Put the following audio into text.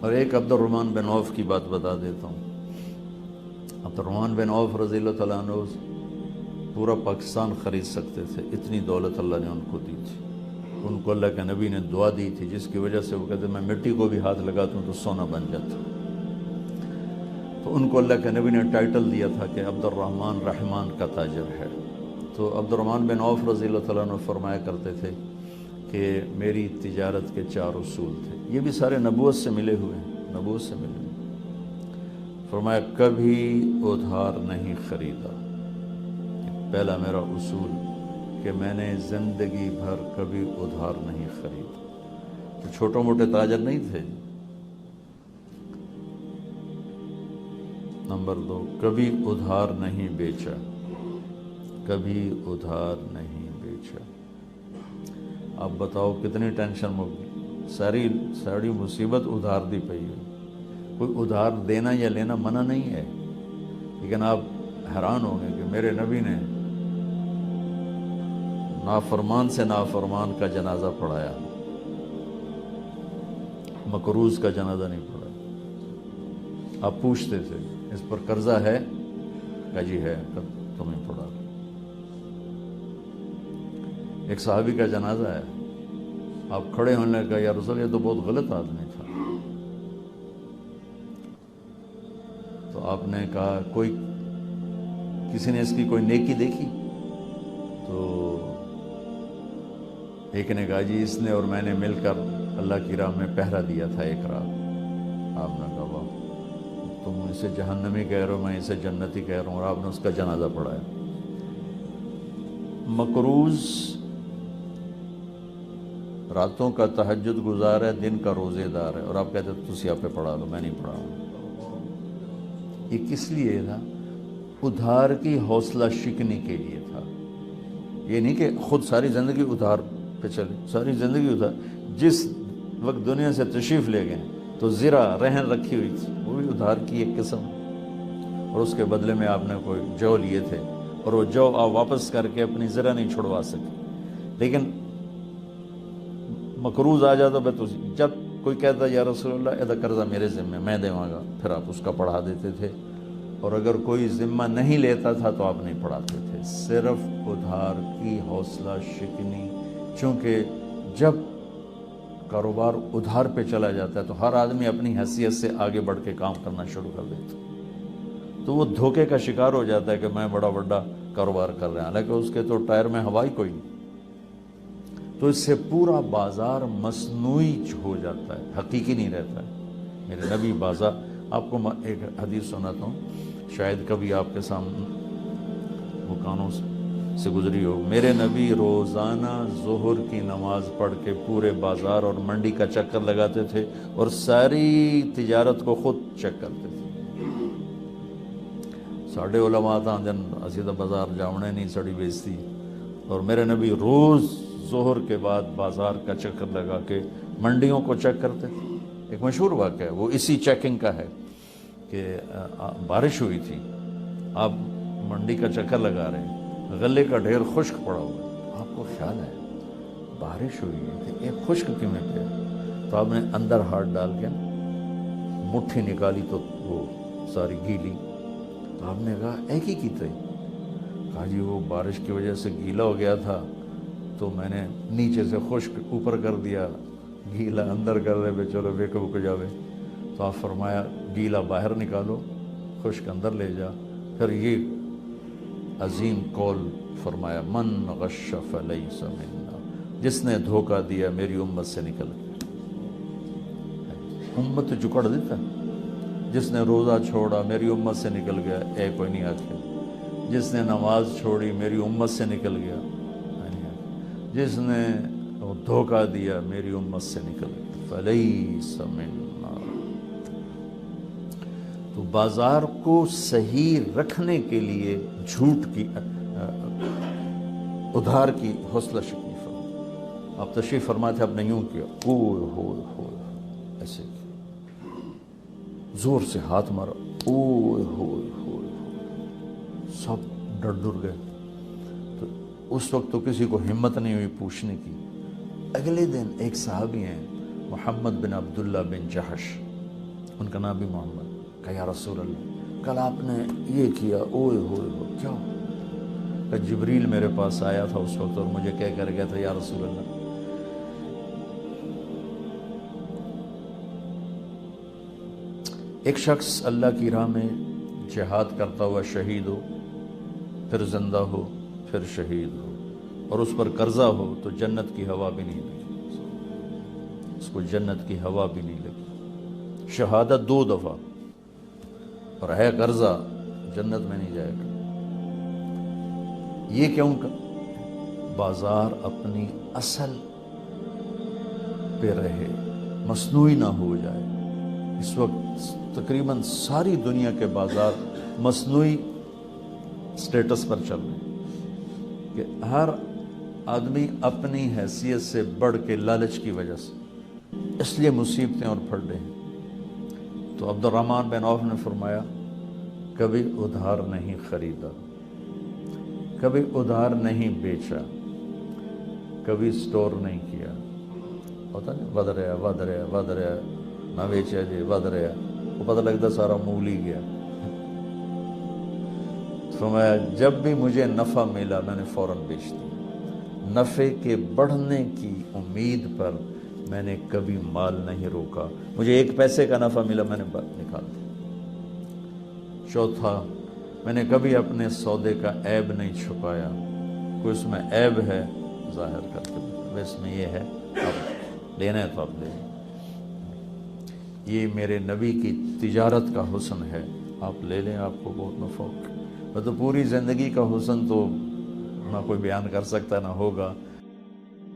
اور ایک عبد الرحمن بن عوف کی بات بتا دیتا ہوں۔ عبد الرحمن بن عوف رضی اللہ تعالیٰ عنہ پورا پاکستان خرید سکتے تھے، اتنی دولت اللہ نے ان کو دی تھی۔ ان کو اللہ کے نبی نے دعا دی تھی جس کی وجہ سے وہ کہتے میں مٹی کو بھی ہاتھ لگاتا ہوں تو سونا بن جاتا۔ تو ان کو اللہ کے نبی نے ٹائٹل دیا تھا کہ عبد الرحمن رحمان کا تاجر ہے۔ تو عبد الرحمن بن عوف رضی اللہ تعالیٰ عنہ فرمایا کرتے تھے کہ میری تجارت کے 4 اصول تھے، یہ بھی سارے نبوت سے ملے ہوئے ہیں، نبوت سے ملے ہوئے۔ فرمایا کبھی ادھار نہیں خریدا، پہلا میرا اصول کہ میں نے زندگی بھر کبھی ادھار نہیں خریدا۔ تو چھوٹے موٹے تاجر نہیں تھے۔ نمبر 2، کبھی ادھار نہیں بیچا، کبھی ادھار نہیں بیچا۔ اب بتاؤ کتنی ٹینشن ہوگی، ساری مصیبت ادھار دی پئی ہوئی۔ کوئی ادھار دینا یا لینا منع نہیں ہے، لیکن آپ حیران ہوں گے کہ میرے نبی نے نافرمان سے نافرمان کا جنازہ پڑھایا، مکروز کا جنازہ نہیں پڑھایا۔ آپ پوچھتے تھے اس پر قرضہ ہے؟ کہ جی ہے، تمہیں پڑھا۔ ایک صحابی کا جنازہ ہے، آپ کھڑے ہونے کا یا رسول یہ تو بہت غلط آدمی تھا، تو آپ نے کہا کوئی کسی نے اس کی کوئی نیکی دیکھی؟ تو ایک نے کہا جی اس نے اور میں نے مل کر اللہ کی راہ میں پہرا دیا تھا ایک رات۔ آپ نے کہا واہ، تم اسے جہنمی کہہ رہے ہو، میں اسے جنتی کہہ رہا ہوں، اور آپ نے اس کا جنازہ پڑھایا۔ مکروز راتوں کا تہجد گزار ہے، دن کا روزے دار ہے، اور آپ کہتے ہیں تسی آپ پہ پڑھا دو، میں نہیں پڑھا ہوں۔ یہ کس لیے تھا؟ ادھار کی حوصلہ شکنی کے لیے تھا۔ یہ نہیں کہ خود ساری زندگی ادھار پہ چلے، ساری زندگی ادھار۔ جس وقت دنیا سے تشریف لے گئے تو زرہ رہن رکھی ہوئی تھی، وہ بھی ادھار کی ایک قسم، اور اس کے بدلے میں آپ نے کوئی جو لیے تھے، اور وہ جو آپ واپس کر کے اپنی زرہ نہیں چھڑوا سکے۔ لیکن مقروض آ جاتا بے تو جب کوئی کہتا یا رسول اللہ ایدہ قرضہ میرے ذمہ میں دے گا، پھر آپ اس کا پڑھا دیتے تھے، اور اگر کوئی ذمہ نہیں لیتا تھا تو آپ نہیں پڑھاتے تھے۔ صرف ادھار کی حوصلہ شکنی، چونکہ جب کاروبار ادھار پہ چلا جاتا ہے تو ہر آدمی اپنی حیثیت سے آگے بڑھ کے کام کرنا شروع کر دیتا ہے، تو وہ دھوکے کا شکار ہو جاتا ہے کہ میں بڑا بڑا کاروبار کر رہا ہوں، حالانکہ اس کے تو ٹائر میں ہوا ہی کوئی نہیں۔ تو اس سے پورا بازار مصنوعی ہو جاتا ہے، حقیقی نہیں رہتا ہے۔ میرے نبی بازار، آپ کو ایک حدیث سناتا ہوں، شاید کبھی آپ کے سامنے وہ کانوں سے گزری ہو۔ میرے نبی روزانہ ظہر کی نماز پڑھ کے پورے بازار اور منڈی کا چکر لگاتے تھے، اور ساری تجارت کو خود چیک کرتے تھے۔ ساڑھے علماء تھا دن اسیدہ بازار جاؤنے نہیں سڑی بیچتی، اور میرے نبی روز ظہر کے بعد بازار کا چکر لگا کے منڈیوں کو چیک کرتے تھے۔ ایک مشہور واقعہ ہے، وہ اسی چیکنگ کا ہے کہ بارش ہوئی تھی، آپ منڈی کا چکر لگا رہے ہیں، غلے کا ڈھیر خشک پڑا ہوا ہے، آپ کو خیال ہے بارش ہوئی ہے کہ ایک خشک کیوں میں پہ، تو آپ نے اندر ہاتھ ڈال کے مٹھی نکالی تو وہ ساری گیلی، تو آپ نے کہا ایک ہی کی تھی؟ کہا جی وہ بارش کی وجہ سے گیلا ہو گیا تھا، تو میں نے نیچے سے خشک اوپر کر دیا، گیلا اندر کر دے، چلو بے کب کو جاوے۔ تو آپ فرمایا گیلا باہر نکالو، خشک اندر لے جا۔ پھر یہ عظیم قول فرمایا، من غش فلیس منا، جس نے دھوکہ دیا میری امت سے نکل گیا۔ امت جکڑ دیتا، جس نے روزہ چھوڑا میری امت سے نکل گیا، اے کوئی نہیں آتے۔ جس نے نماز چھوڑی میری امت سے نکل گیا، جس نے دھوکہ دیا میری امت سے نکل گیا، فلیس منا۔ تو بازار کو صحیح رکھنے کے لیے جھوٹ کی، ادھار کی حوصلہ شکنی فرما۔ آپ تشریف فرماتے تھے، آپ نے یوں کیا، اوہ ہوئے ہوئے، ایسے کیا، زور سے ہاتھ مارا، اوہ ہوئے ہوئے، سب ڈر گئے۔ تو اس وقت تو کسی کو ہمت نہیں ہوئی پوچھنے کی۔ اگلے دن ایک صحابی ہیں محمد بن عبداللہ بن جحش ان کا نام بھی محمد. کہا یا رسول اللہ کل آپ نے یہ کیا, اوئے ہوئے ہو کیا؟ کہ جبریل میرے پاس آیا تھا اس وقت اور مجھے کہہ کر گیا تھا یا رسول اللہ ایک شخص اللہ کی راہ میں جہاد کرتا ہوا شہید ہو, پھر زندہ ہو, پھر شہید ہو, اور اس پر قرضہ ہو تو جنت کی ہوا بھی نہیں لگی, اس کو جنت کی ہوا بھی نہیں لگی. شہادت 2 دفعہ اور ہے قرضہ, جنت میں نہیں جائے گا. یہ کیوں کا؟ بازار اپنی اصل پہ رہے, مصنوعی نہ ہو جائے. اس وقت تقریباً ساری دنیا کے بازار مصنوعی سٹیٹس پر چل رہے ہیں کہ ہر آدمی اپنی حیثیت سے بڑھ کے لالچ کی وجہ سے, اس لیے مصیبتیں اور پھٹ رہے ہیں. تو عبد الرحمن بن عوف نے فرمایا کبھی ادھار نہیں خریدا, کبھی ادھار نہیں بیچا, کبھی سٹور نہیں کیا. ہوتا نہیں ود رہا نہ بیچا جی ود رہا, وہ پتہ لگتا سارا مول ہی گیا. فرمایا جب بھی مجھے نفع ملا میں نے فوراً بیچ دیا. نفع کے بڑھنے کی امید پر میں نے کبھی مال نہیں روکا. مجھے 1 پیسے کا نفع ملا میں نے نکال دیا. چوتھا, میں نے کبھی اپنے سودے کا عیب نہیں چھپایا. کوئی اس میں عیب ہے ظاہر کر کے, اس میں یہ ہے اب لینا ہے تو اب لے. یہ میرے نبی کی تجارت کا حسن ہے, آپ لے لیں آپ کو بہت نفع ہوگا. تو پوری زندگی کا حسن تو نہ کوئی بیان کر سکتا نہ ہوگا.